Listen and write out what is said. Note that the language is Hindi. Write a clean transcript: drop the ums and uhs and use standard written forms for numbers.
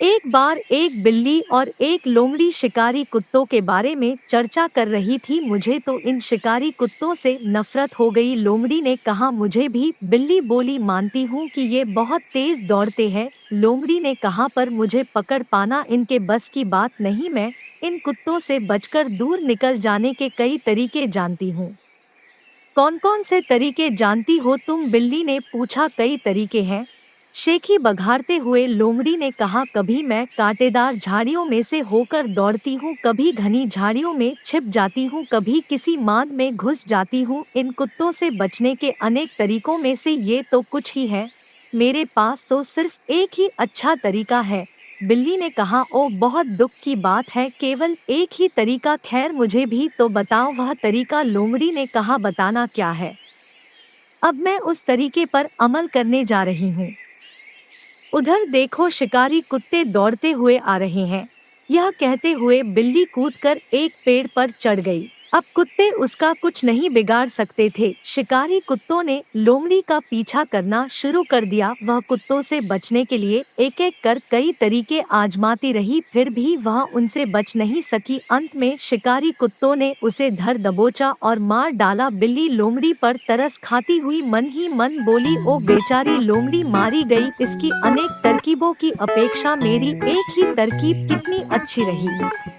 एक बार एक बिल्ली और एक लोमड़ी शिकारी कुत्तों के बारे में चर्चा कर रही थी। मुझे तो इन शिकारी कुत्तों से नफरत हो गई। लोमड़ी ने कहा मुझे भी। बिल्ली बोली मानती हूँ कि ये बहुत तेज दौड़ते हैं। लोमड़ी ने कहा पर मुझे पकड़ पाना इनके बस की बात नहीं। मैं इन कुत्तों से बचकर दूर निकल जाने के कई तरीके जानती हूँ। कौन कौन से तरीके जानती हो तुम? बिल्ली ने पूछा। कई तरीके हैं, शेखी बघारते हुए लोमड़ी ने कहा। कभी मैं कांटेदार झाड़ियों में से होकर दौड़ती हूँ, कभी घनी झाड़ियों में छिप जाती हूँ, कभी किसी मांद में घुस जाती हूँ। इन कुत्तों से बचने के अनेक तरीकों में से ये तो कुछ ही है। मेरे पास तो सिर्फ एक ही अच्छा तरीका है। बिल्ली ने कहा। ओ, बहुत दुख की बात है, केवल एक ही तरीका। खैर मुझे भी तो बताओ वह तरीका। लोमड़ी ने कहा बताना क्या है, अब मैं उस तरीके पर अमल करने जा रही हूँ। उधर देखो, शिकारी कुत्ते दौड़ते हुए आ रहे हैं। यह कहते हुए बिल्ली कूदकर एक पेड़ पर चढ़ गई। अब कुत्ते उसका कुछ नहीं बिगाड़ सकते थे। शिकारी कुत्तों ने लोमड़ी का पीछा करना शुरू कर दिया। वह कुत्तों से बचने के लिए एक एक कर कई तरीके आजमाती रही, फिर भी वह उनसे बच नहीं सकी। अंत में शिकारी कुत्तों ने उसे धर दबोचा और मार डाला। बिल्ली लोमड़ी पर तरस खाती हुई मन ही मन बोली, ओ बेचारी लोमड़ी मारी गई। इसकी अनेक तरकीबों की अपेक्षा मेरी एक ही तरकीब कितनी अच्छी रही।